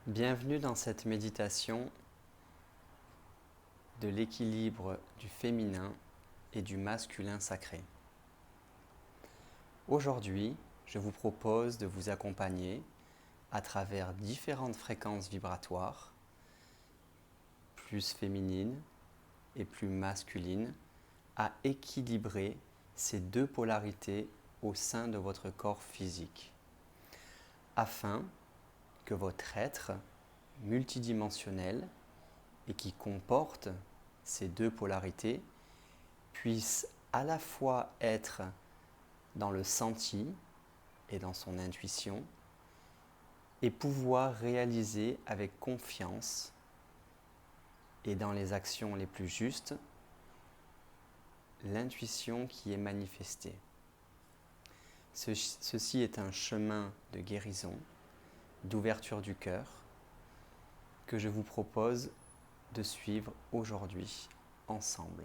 Bienvenue dans cette méditation de l'équilibre du féminin et du masculin sacré. Aujourd'hui, je vous propose de vous accompagner à travers différentes fréquences vibratoires, plus féminines et plus masculines, à équilibrer ces deux polarités au sein de votre corps physique, afin que votre être multidimensionnel et qui comporte ces deux polarités puisse à la fois être dans le senti et dans son intuition et pouvoir réaliser avec confiance et dans les actions les plus justes l'intuition qui est manifestée. Ceci est un chemin de guérison, d'ouverture du cœur que je vous propose de suivre aujourd'hui ensemble.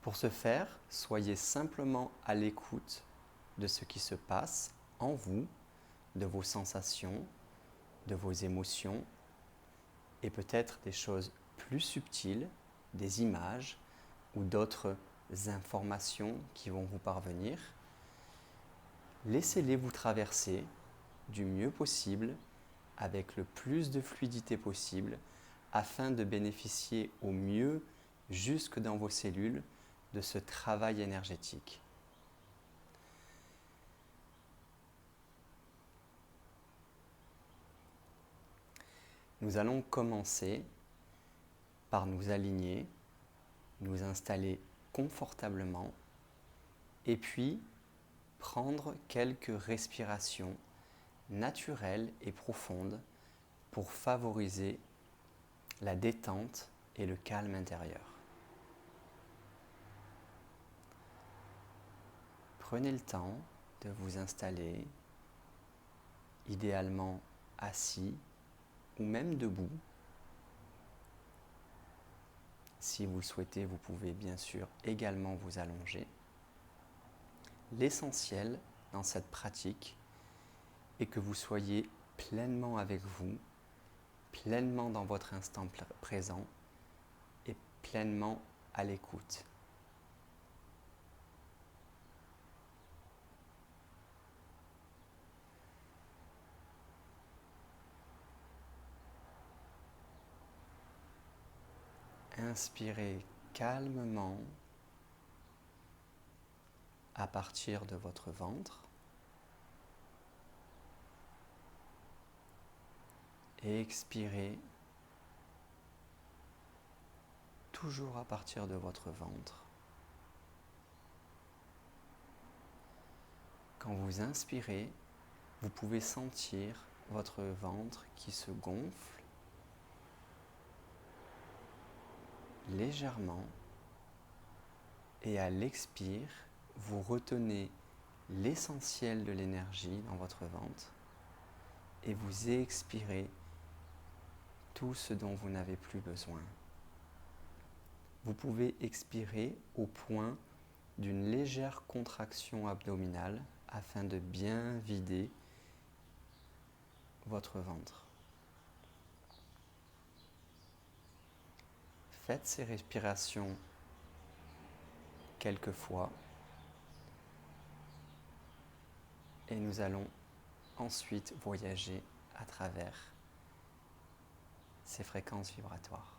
Pour ce faire, soyez simplement à l'écoute de ce qui se passe en vous, de vos sensations, de vos émotions et peut-être des choses plus subtiles, des images ou d'autres informations qui vont vous parvenir. Laissez-les vous traverser du mieux possible avec le plus de fluidité possible afin de bénéficier au mieux jusque dans vos cellules de ce travail énergétique. Nous allons commencer par nous aligner, nous installer confortablement et puis prendre quelques respirations naturelles et profondes pour favoriser la détente et le calme intérieur. Prenez le temps de vous installer, idéalement assis ou même debout. Si vous le souhaitez, vous pouvez bien sûr également vous allonger. L'essentiel dans cette pratique est que vous soyez pleinement avec vous, pleinement dans votre instant présent et pleinement à l'écoute. Inspirez calmement à partir de votre ventre et expirez toujours à partir de votre ventre. Quand vous inspirez, vous pouvez sentir votre ventre qui se gonfle légèrement et à l'expire, vous retenez l'essentiel de l'énergie dans votre ventre et vous expirez tout ce dont vous n'avez plus besoin. Vous pouvez expirer au point d'une légère contraction abdominale afin de bien vider votre ventre. Faites ces respirations quelques fois et nous allons ensuite voyager à travers ces fréquences vibratoires.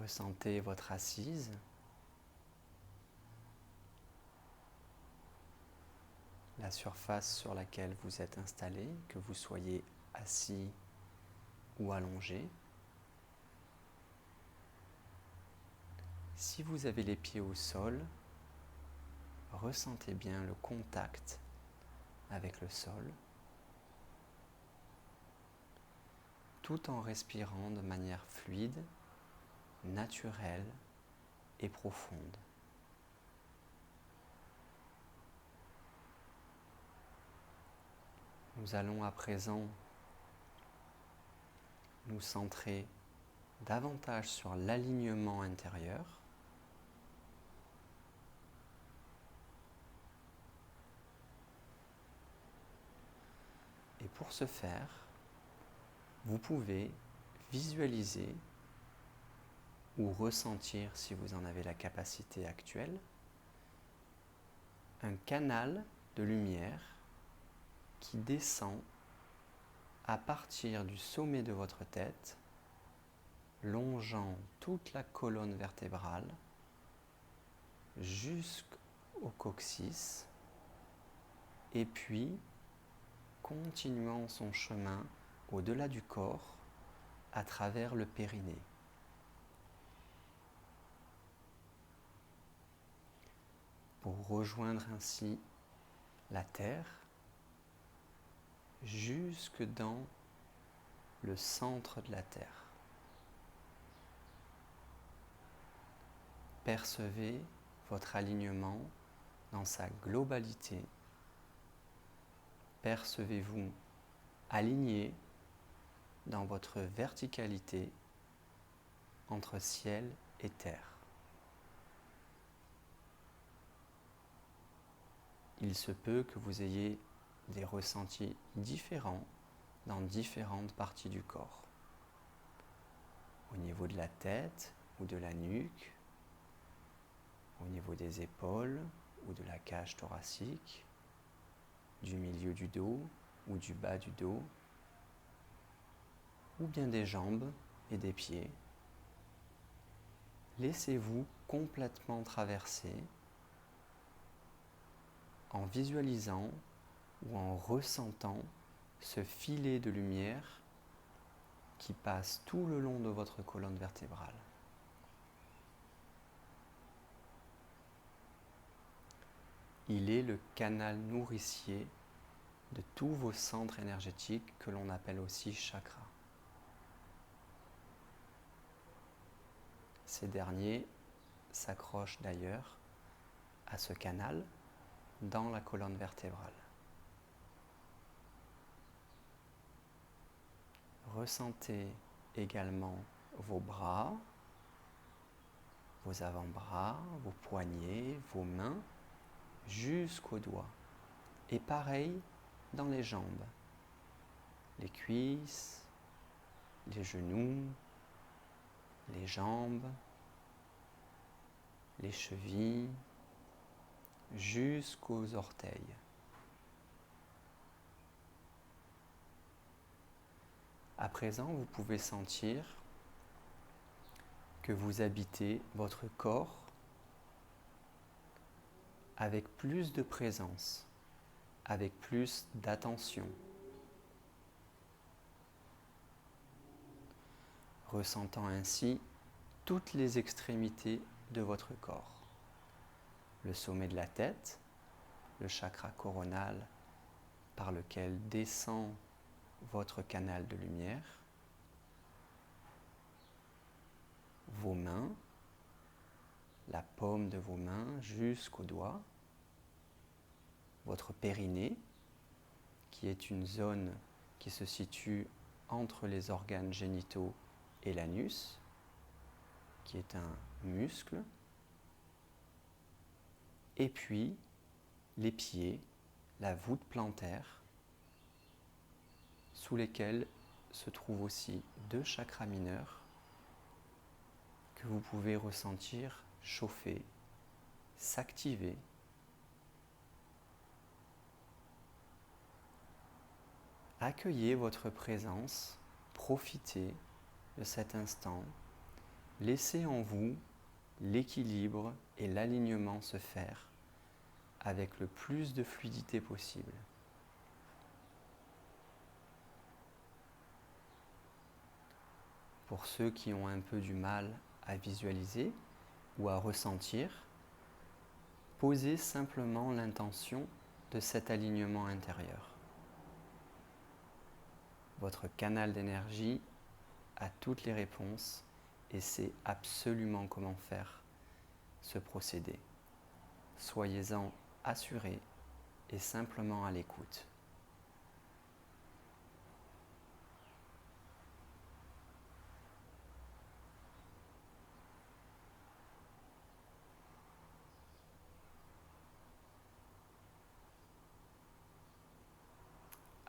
Ressentez votre assise. La surface sur laquelle vous êtes installé, que vous soyez assis ou allongé. Si vous avez les pieds au sol, ressentez bien le contact avec le sol. tout en respirant de manière fluide, naturelle et profonde. Nous allons à présent nous centrer davantage sur l'alignement intérieur. Et pour ce faire, vous pouvez visualiser ou ressentir, si vous en avez la capacité actuelle, un canal de lumière qui descend à partir du sommet de votre tête, longeant toute la colonne vertébrale jusqu'au coccyx, et puis continuant son chemin au-delà du corps à travers le périnée. Pour rejoindre ainsi la terre jusque dans le centre de la terre. Percevez votre alignement dans sa globalité. Percevez-vous aligné dans votre verticalité entre ciel et terre. Il se peut que vous ayez des ressentis différents dans différentes parties du corps. Au niveau de la tête ou de la nuque, au niveau des épaules ou de la cage thoracique, du milieu du dos ou du bas du dos, ou bien des jambes et des pieds. Laissez-vous complètement traverser en visualisant ou en ressentant ce filet de lumière qui passe tout le long de votre colonne vertébrale. Il est le canal nourricier de tous vos centres énergétiques que l'on appelle aussi chakras. Ces derniers s'accrochent d'ailleurs à ce canal dans la colonne vertébrale. Ressentez également vos bras, vos avant-bras, vos poignets, vos mains, jusqu'aux doigts. Et pareil dans les jambes, les cuisses, les genoux, les jambes, les chevilles, jusqu'aux orteils. À présent, vous pouvez sentir que vous habitez votre corps avec plus de présence, avec plus d'attention, ressentant ainsi toutes les extrémités de votre corps. Le sommet de la tête, le chakra coronal par lequel descend votre canal de lumière, vos mains, la paume de vos mains jusqu'aux doigts, votre périnée, qui est une zone qui se situe entre les organes génitaux et l'anus, qui est un muscle, et puis les pieds, la voûte plantaire, sous lesquels se trouvent aussi deux chakras mineurs que vous pouvez ressentir chauffer, s'activer. Accueillez votre présence, profitez de cet instant, laissez en vous l'équilibre et l'alignement se faire avec le plus de fluidité possible. Pour ceux qui ont un peu du mal à visualiser ou à ressentir, posez simplement l'intention de cet alignement intérieur. Votre canal d'énergie à toutes les réponses et sait absolument comment faire ce procédé. Soyez-en assurés et simplement à l'écoute.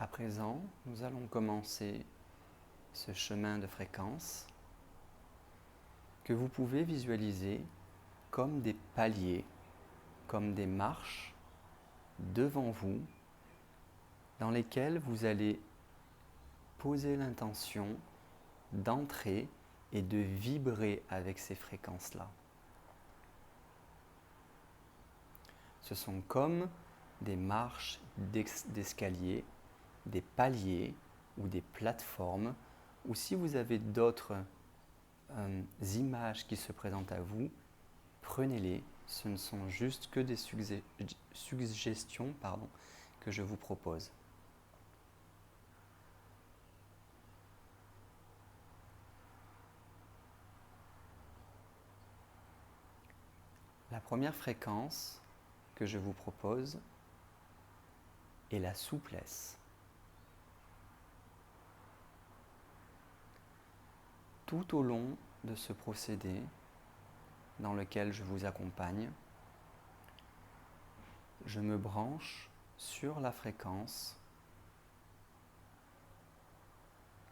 À présent, nous allons commencer ce chemin de fréquence que vous pouvez visualiser comme des paliers, comme des marches devant vous dans lesquelles vous allez poser l'intention d'entrer et de vibrer avec ces fréquences-là. Ce sont comme des marches d'escalier, des paliers ou des plateformes, ou si vous avez d'autres images qui se présentent à vous, prenez-les. Ce ne sont juste que des suggestions que je vous propose. La première fréquence que je vous propose est la souplesse. Tout au long de ce procédé dans lequel je vous accompagne, je me branche sur la fréquence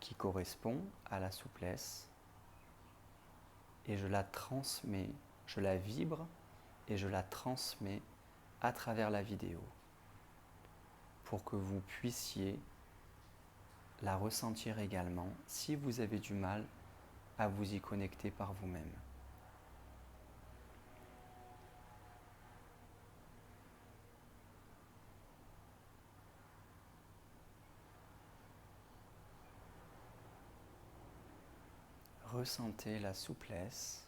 qui correspond à la souplesse et je la transmets, je la vibre et je la transmets à travers la vidéo pour que vous puissiez la ressentir également si vous avez du mal à vous y connecter par vous-même. Ressentez la souplesse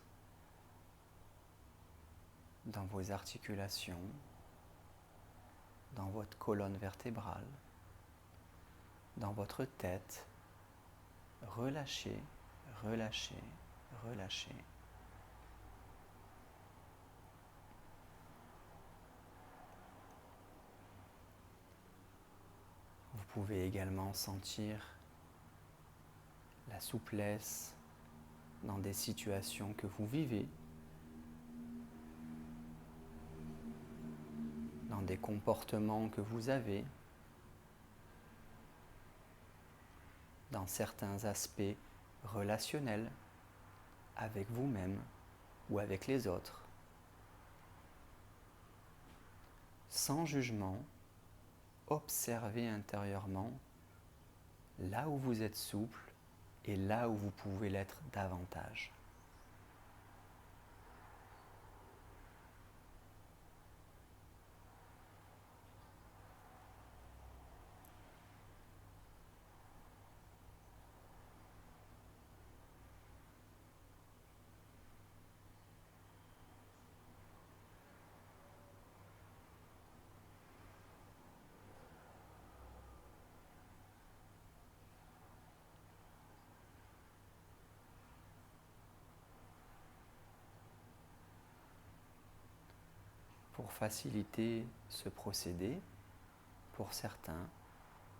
dans vos articulations, dans votre colonne vertébrale, dans votre tête. Relâchez, relâchez, relâchez. Vous pouvez également sentir la souplesse dans des situations que vous vivez, dans des comportements que vous avez, dans certains aspects relationnels avec vous-même ou avec les autres. Sans jugement, observez intérieurement là où vous êtes souple et là où vous pouvez l'être davantage. Pour faciliter ce procédé, pour certains,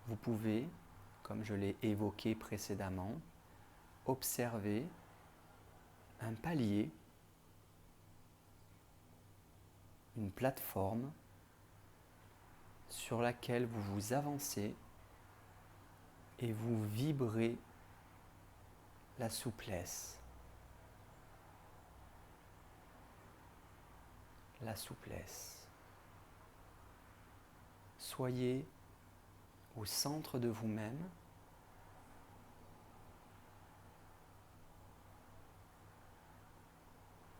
vous pouvez, comme je l'ai évoqué précédemment, observer un palier, une plateforme sur laquelle vous vous avancez et vous vibrez la souplesse. La souplesse. Soyez au centre de vous-même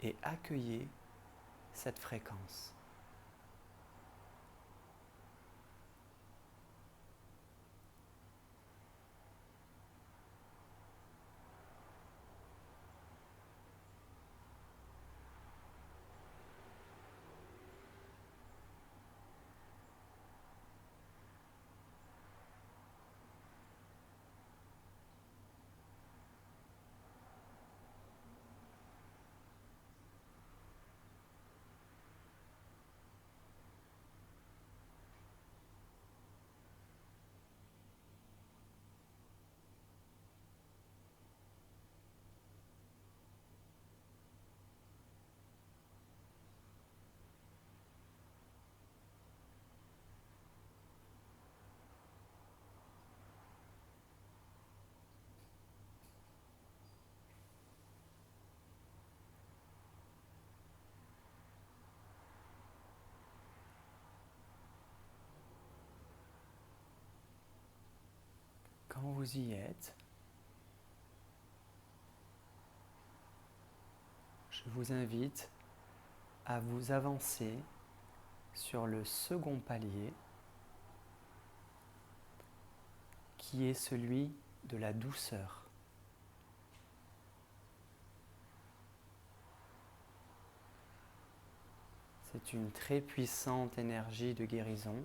et accueillez cette fréquence. Quand vous y êtes, je vous invite à vous avancer sur le second palier qui est celui de la douceur. C'est une très puissante énergie de guérison.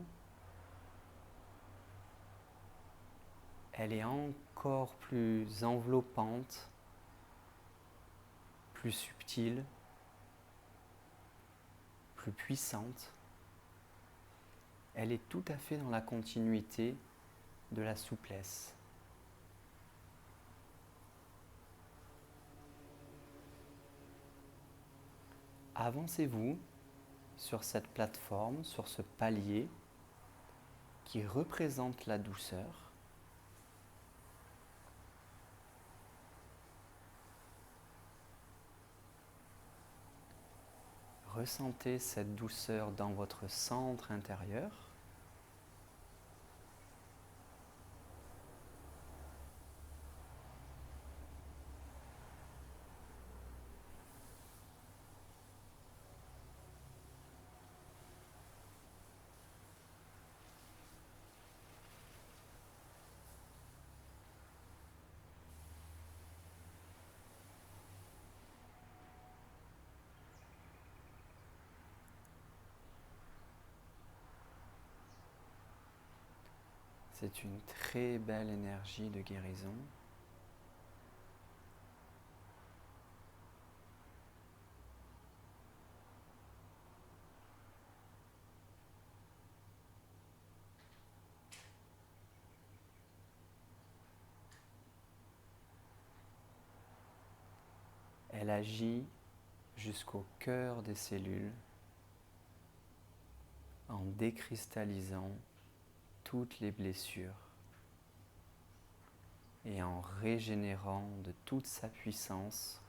Elle est encore plus enveloppante, plus subtile, plus puissante. Elle est tout à fait dans la continuité de la souplesse. Avancez-vous sur cette plateforme, sur ce palier qui représente la douceur. Ressentez cette douceur dans votre centre intérieur. C'est une très belle énergie de guérison. Elle agit jusqu'au cœur des cellules en décristallisant toutes les blessures et en régénérant de toute sa puissance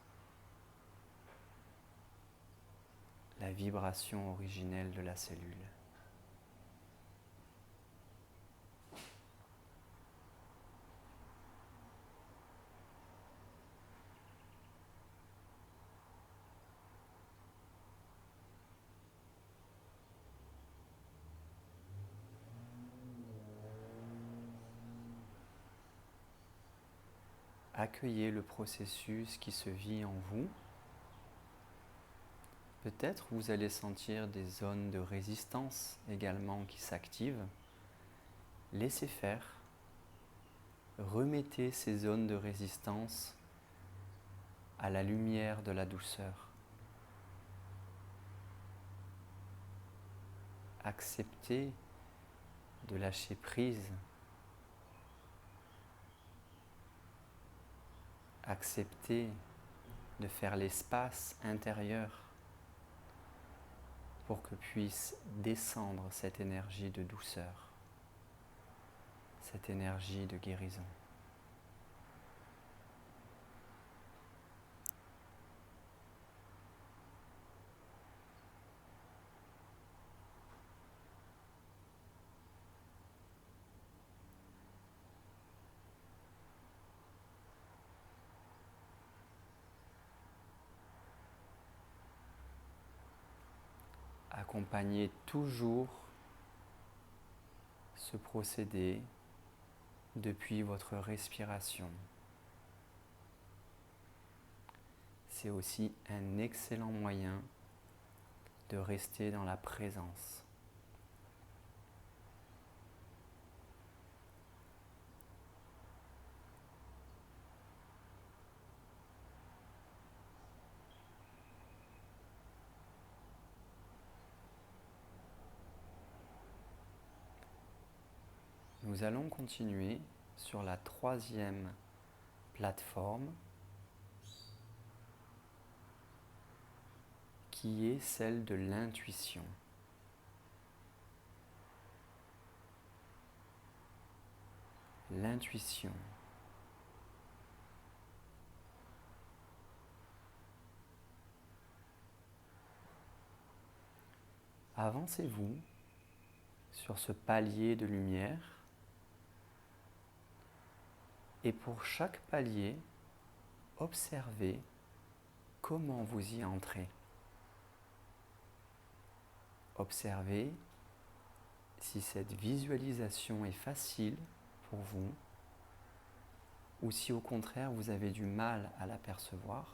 la vibration originelle de la cellule. Accueillez le processus qui se vit en vous. Peut-être vous allez sentir des zones de résistance également qui s'activent. Laissez faire. Remettez ces zones de résistance à la lumière de la douceur. Acceptez de lâcher prise. Acceptez de faire l'espace intérieur pour que puisse descendre cette énergie de douceur, cette énergie de guérison. Accompagnez toujours ce procédé depuis votre respiration. C'est aussi un excellent moyen de rester dans la présence. Nous allons continuer sur la troisième plateforme qui est celle de l'intuition. L'intuition. Avancez-vous sur ce palier de lumière Et pour chaque palier, observez comment vous y entrez. Observez si cette visualisation est facile pour vous ou si au contraire vous avez du mal à l'apercevoir.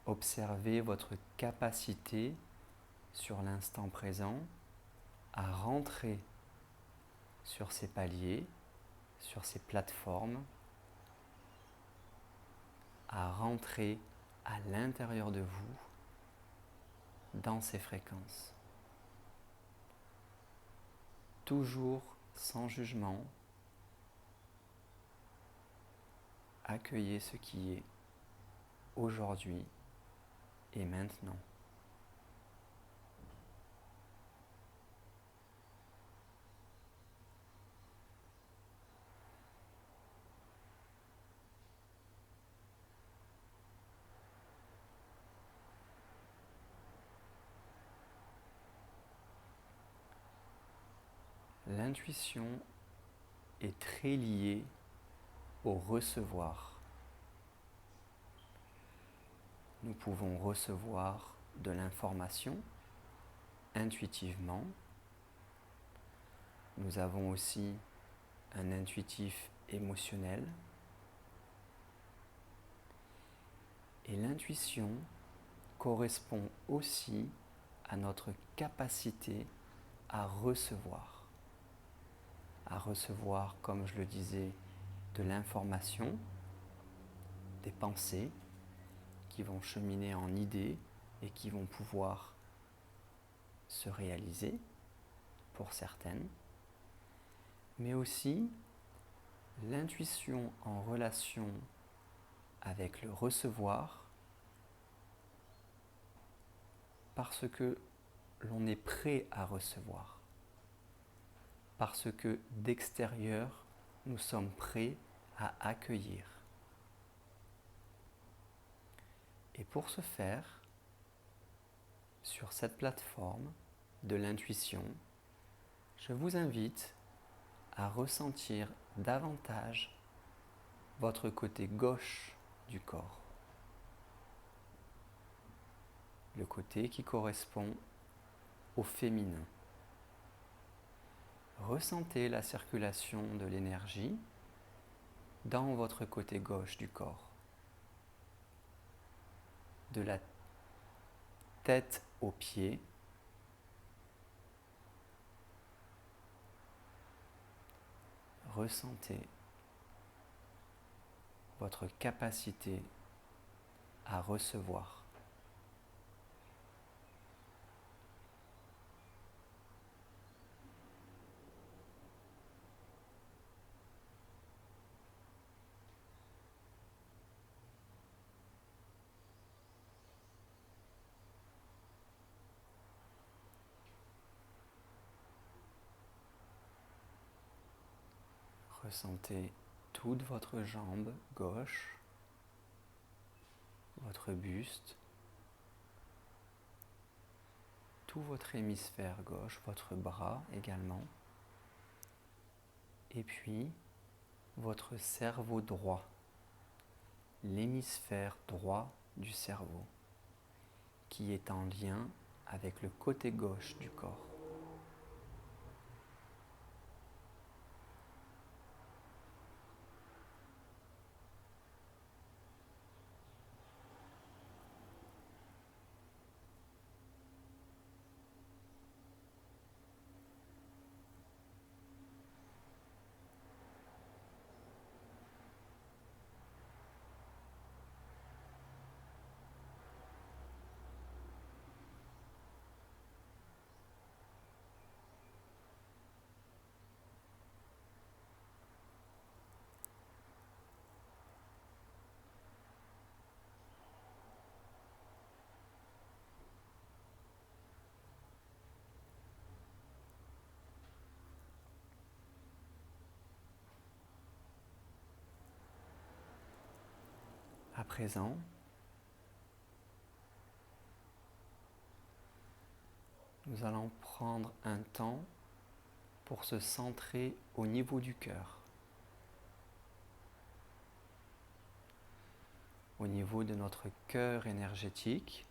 Observez votre capacité sur l'instant présent à rentrer sur ces paliers, sur ces plateformes, à rentrer à l'intérieur de vous dans ces fréquences. Toujours sans jugement, accueillez ce qui est aujourd'hui et maintenant. L'intuition est très liée au recevoir. Nous pouvons recevoir de l'information intuitivement. Nous avons aussi un intuitif émotionnel. Et l'intuition correspond aussi à notre capacité à recevoir. À recevoir, comme je le disais, de l'information, des pensées qui vont cheminer en idées et qui vont pouvoir se réaliser pour certaines, mais aussi l'intuition en relation avec le recevoir parce que l'on est prêt à recevoir, parce que d'extérieur, nous sommes prêts à accueillir. Et pour ce faire, sur cette plateforme de l'intuition, je vous invite à ressentir davantage votre côté gauche du corps, le côté qui correspond au féminin. Ressentez la circulation de l'énergie dans votre côté gauche du corps, de la tête aux pieds, ressentez votre capacité à recevoir. Ressentez toute votre jambe gauche, votre buste, tout votre hémisphère gauche, votre bras également, et puis votre cerveau droit, l'hémisphère droit du cerveau, qui est en lien avec le côté gauche du corps. À présent, nous allons prendre un temps pour se centrer au niveau du cœur. au niveau de notre cœur énergétique,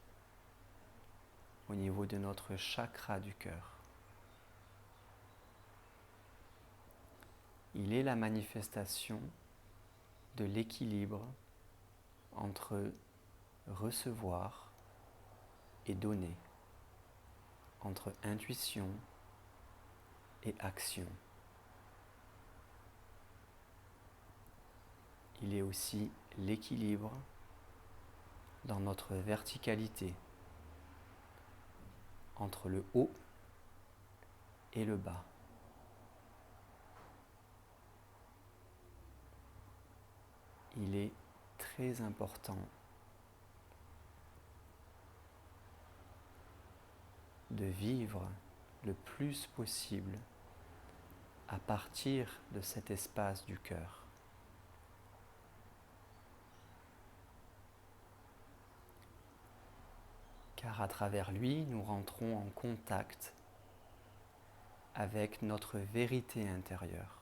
au niveau de notre chakra du cœur. Il est la manifestation de l'équilibre entre recevoir et donner, entre intuition et action. Il est aussi l'équilibre dans notre verticalité, entre le haut et le bas. Il est très important de vivre le plus possible à partir de cet espace du cœur. Car à travers lui, nous rentrons en contact avec notre vérité intérieure.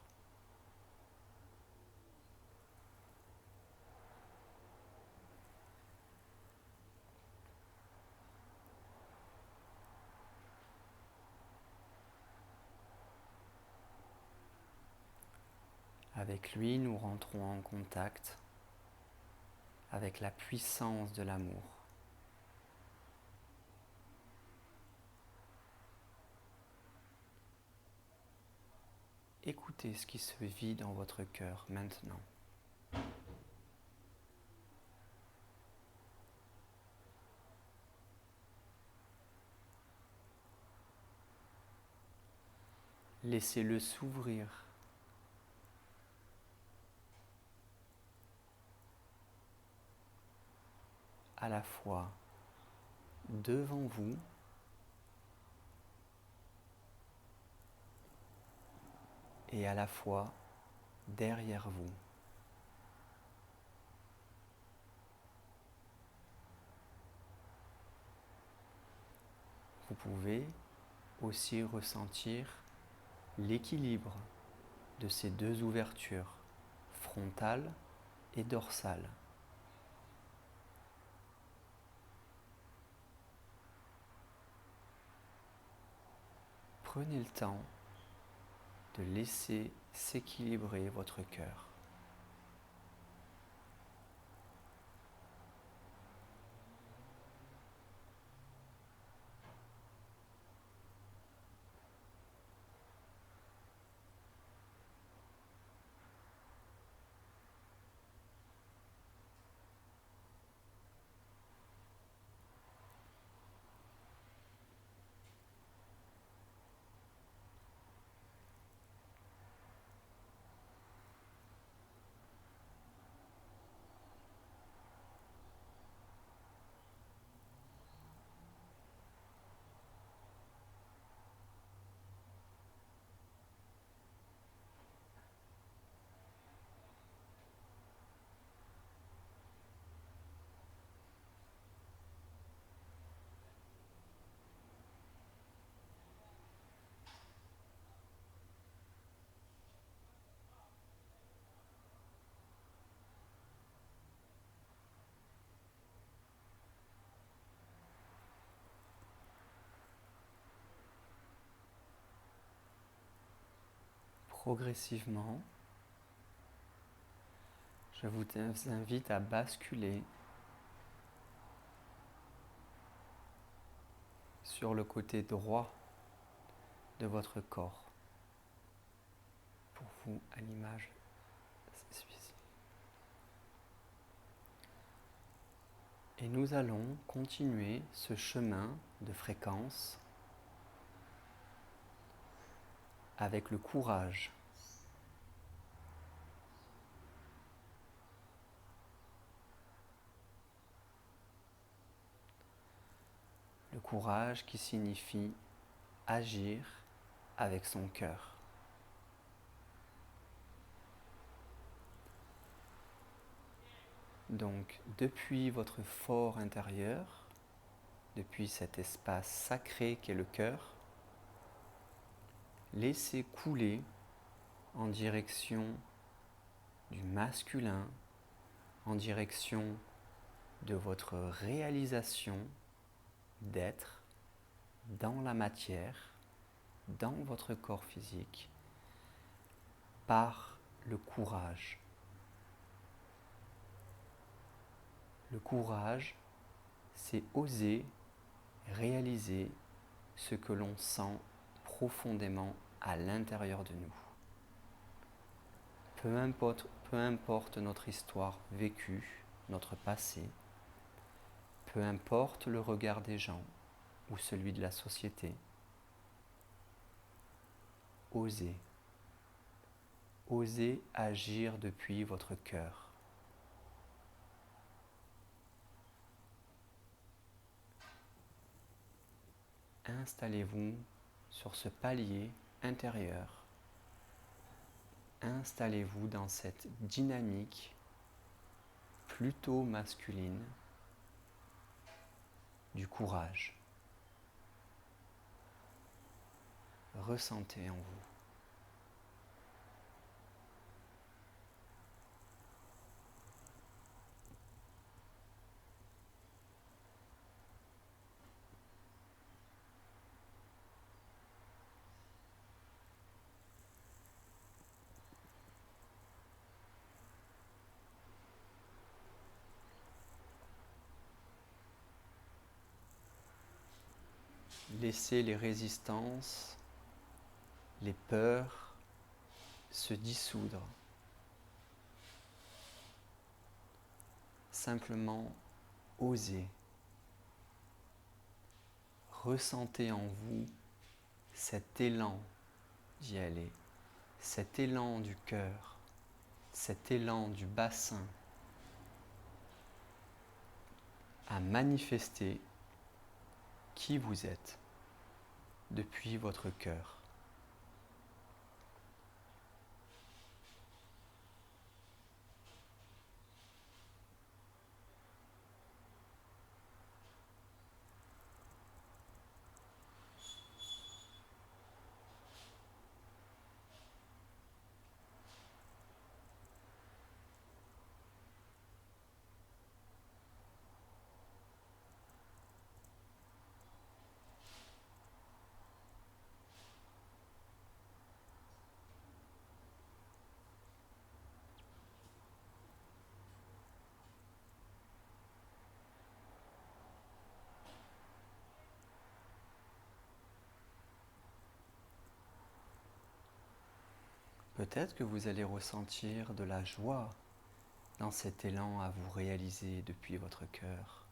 Avec lui, nous rentrons en contact avec la puissance de l'amour. Écoutez ce qui se vit dans votre cœur maintenant. Laissez-le s'ouvrir. À la fois devant vous et à la fois derrière vous. Vous pouvez aussi ressentir l'équilibre de ces deux ouvertures, frontale et dorsale. Prenez le temps de laisser s'équilibrer votre cœur. Progressivement, je vous invite à basculer sur le côté droit de votre corps. Pour vous, à l'image, c'est celui-ci. Et nous allons continuer ce chemin de fréquence avec le courage. Le courage qui signifie agir avec son cœur. Donc, depuis votre fort intérieur, depuis cet espace sacré qu'est le cœur, laissez couler en direction du masculin, en direction de votre réalisation d'être dans la matière, dans votre corps physique, par le courage. Le courage, c'est oser réaliser ce que l'on sent profondément à l'intérieur de nous. Peu importe notre histoire vécue, notre passé, peu importe le regard des gens ou celui de la société, osez. Osez agir depuis votre cœur. Installez-vous sur ce palier intérieur. Installez-vous dans cette dynamique plutôt masculine du courage. Ressentez en vous. Laissez les résistances, les peurs se dissoudre. Simplement osez. Ressentez en vous cet élan d'y aller, cet élan du cœur, cet élan du bassin à manifester qui vous êtes depuis votre cœur. Peut-être que vous allez ressentir de la joie dans cet élan à vous réaliser depuis votre cœur.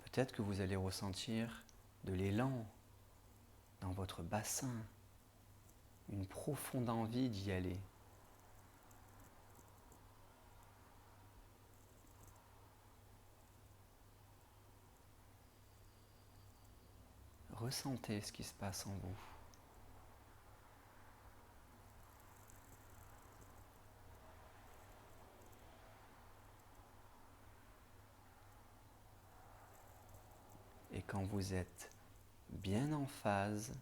Peut-être que vous allez ressentir de l'élan dans votre bassin, une profonde envie d'y aller. Ressentez ce qui se passe en vous. Et quand vous êtes bien en phase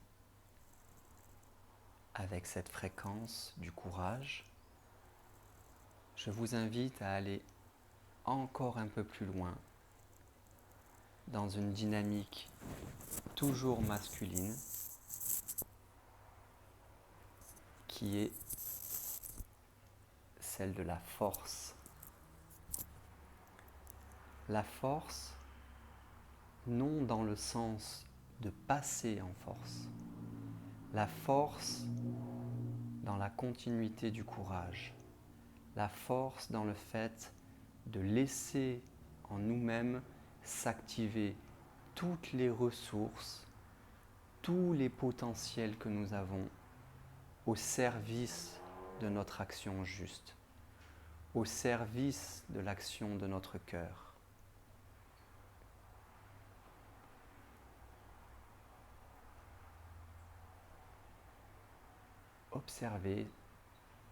avec cette fréquence du courage, je vous invite à aller encore un peu plus loin dans une dynamique toujours masculine qui est celle de la force. La force, non dans le sens de passer en force, la force dans la continuité du courage, la force dans le fait de laisser en nous-mêmes s'activer toutes les ressources, tous les potentiels que nous avons au service de notre action juste, au service de l'action de notre cœur. Observez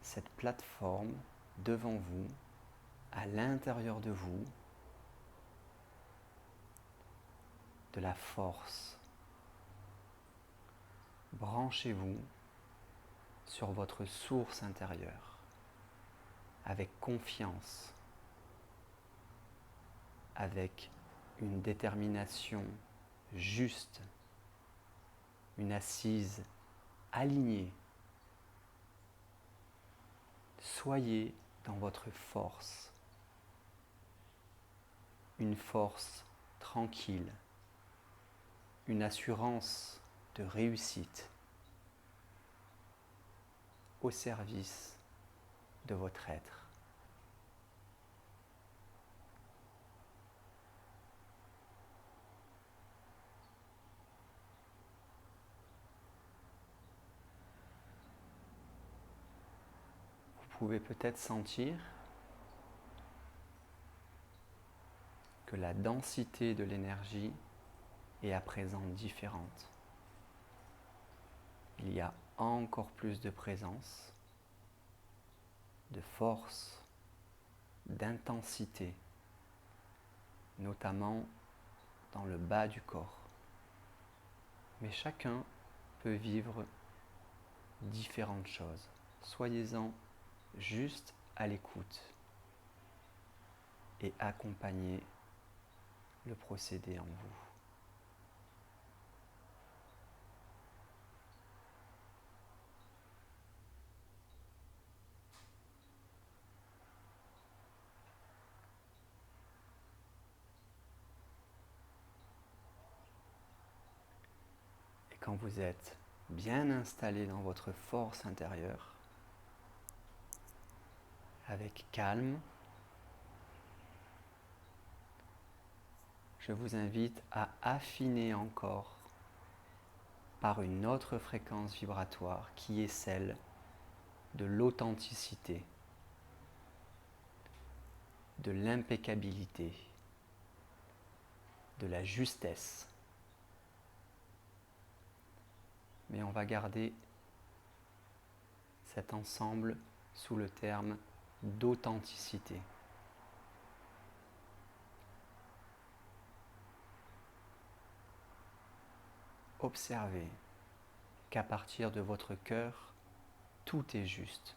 cette plateforme devant vous, à l'intérieur de vous, de la force. Branchez-vous sur votre source intérieure, avec confiance, avec une détermination juste, une assise alignée. Soyez dans votre force, une force tranquille, une assurance de réussite au service de votre être. Vous pouvez peut-être sentir que la densité de l'énergie est à présent différente. Il y a encore plus de présence, de force, d'intensité, notamment dans le bas du corps. Mais chacun peut vivre différentes choses. Soyez-en juste à l'écoute et accompagnez le procédé en vous. Et quand vous êtes bien installé dans votre force intérieure, avec calme, je vous invite à affiner encore par une autre fréquence vibratoire qui est celle de l'authenticité, de l'impeccabilité, de la justesse. Mais on va garder cet ensemble sous le terme d'authenticité. Observez qu'à partir de votre cœur, tout est juste.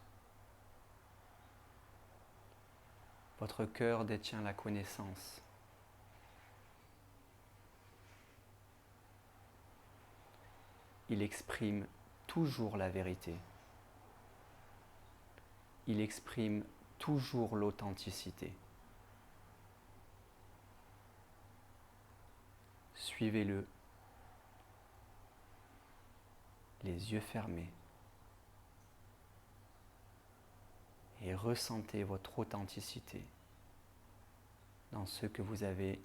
Votre cœur détient la connaissance. Il exprime toujours la vérité. Il exprime toujours l'authenticité. Suivez-le, les yeux fermés, et ressentez votre authenticité dans ce que vous avez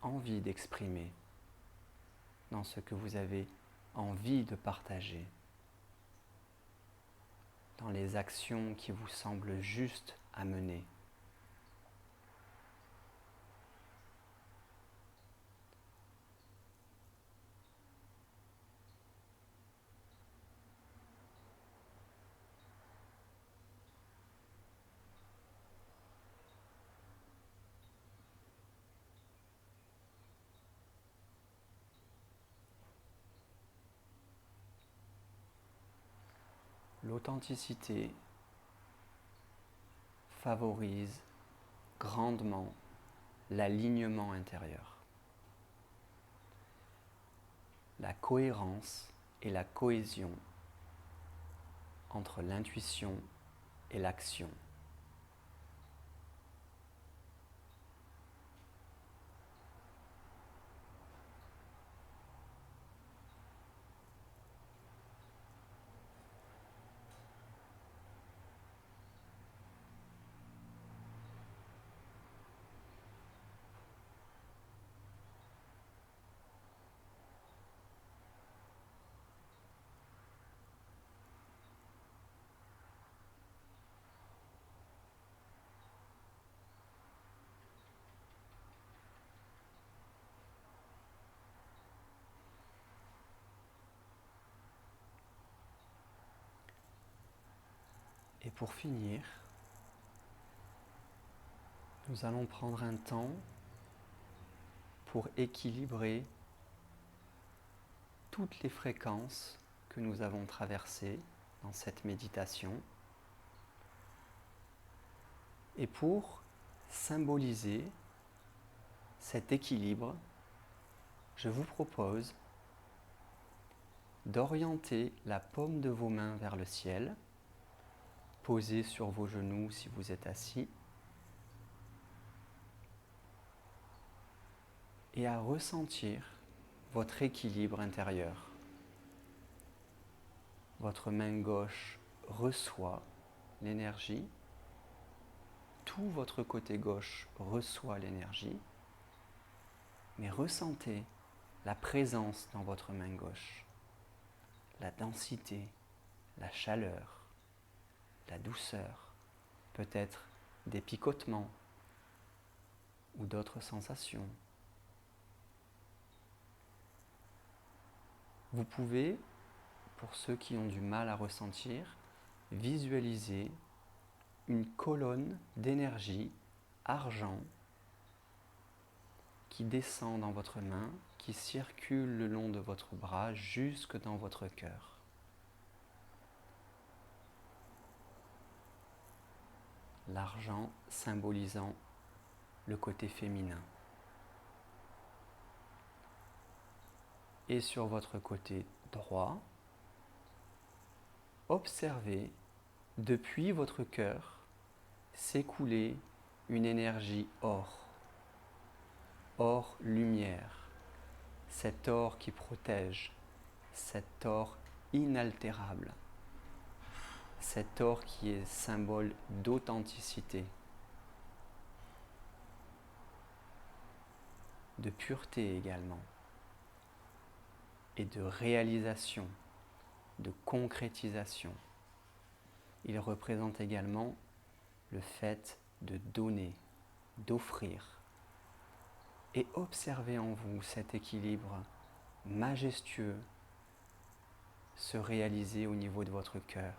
envie d'exprimer, dans ce que vous avez envie de partager, dans les actions qui vous semblent justes à mener. L'authenticité favorise grandement l'alignement intérieur, la cohérence et la cohésion entre l'intuition et l'action. Et pour finir, nous allons prendre un temps pour équilibrer toutes les fréquences que nous avons traversées dans cette méditation et pour symboliser cet équilibre, je vous propose d'orienter la paume de vos mains vers le ciel, posée sur vos genoux si vous êtes assis, et à ressentir votre équilibre intérieur. Votre main gauche reçoit l'énergie, tout votre côté gauche reçoit l'énergie, mais ressentez la présence dans votre main gauche, la densité, la chaleur, la douceur, peut-être des picotements ou d'autres sensations. Vous pouvez, pour ceux qui ont du mal à ressentir, visualiser une colonne d'énergie argent qui descend dans votre main, qui circule le long de votre bras jusque dans votre cœur. L'argent symbolisant le côté féminin. Et sur votre côté droit, observez depuis votre cœur s'écouler une énergie or, or lumière, cet or qui protège, cet or inaltérable, cet or qui est symbole d'authenticité, de pureté également, et de réalisation, de concrétisation. Il représente également le fait de donner, d'offrir, et observez en vous cet équilibre majestueux se réaliser au niveau de votre cœur,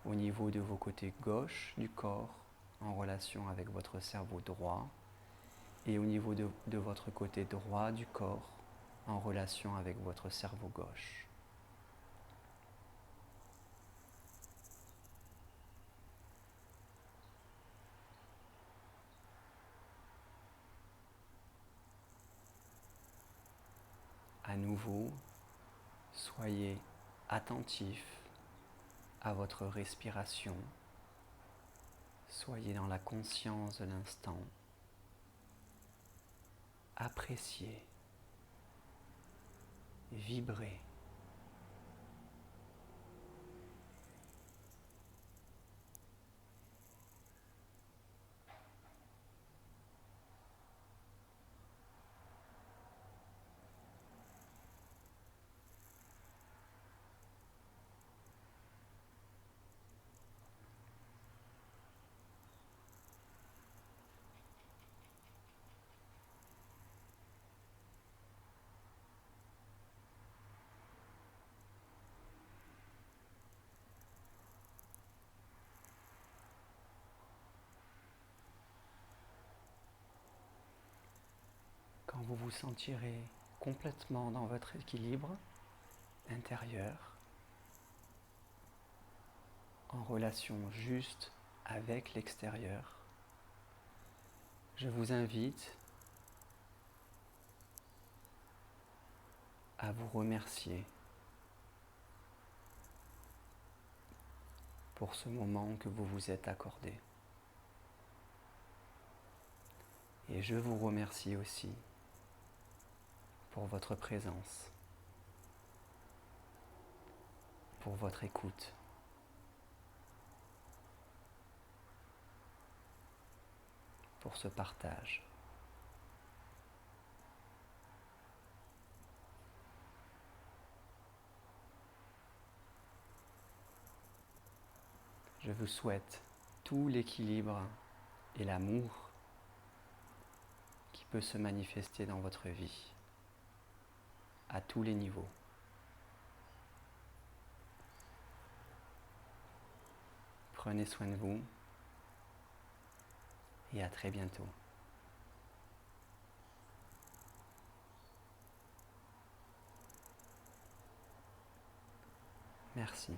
au niveau de vos côtés gauche du corps en relation avec votre cerveau droit et au niveau de votre côté droit du corps en relation avec votre cerveau gauche. À nouveau, soyez attentif à votre respiration. Soyez dans la conscience de l'instant. Appréciez, vibrez. Quand vous vous sentirez complètement dans votre équilibre intérieur, en relation juste avec l'extérieur, je vous invite à vous remercier pour ce moment que vous vous êtes accordé. Et je vous remercie aussi pour votre présence, pour votre écoute. Pour ce partage. Je vous souhaite tout l'équilibre et l'amour qui peut se manifester dans votre vie, à tous les niveaux. Prenez soin de vous et à très bientôt. Merci.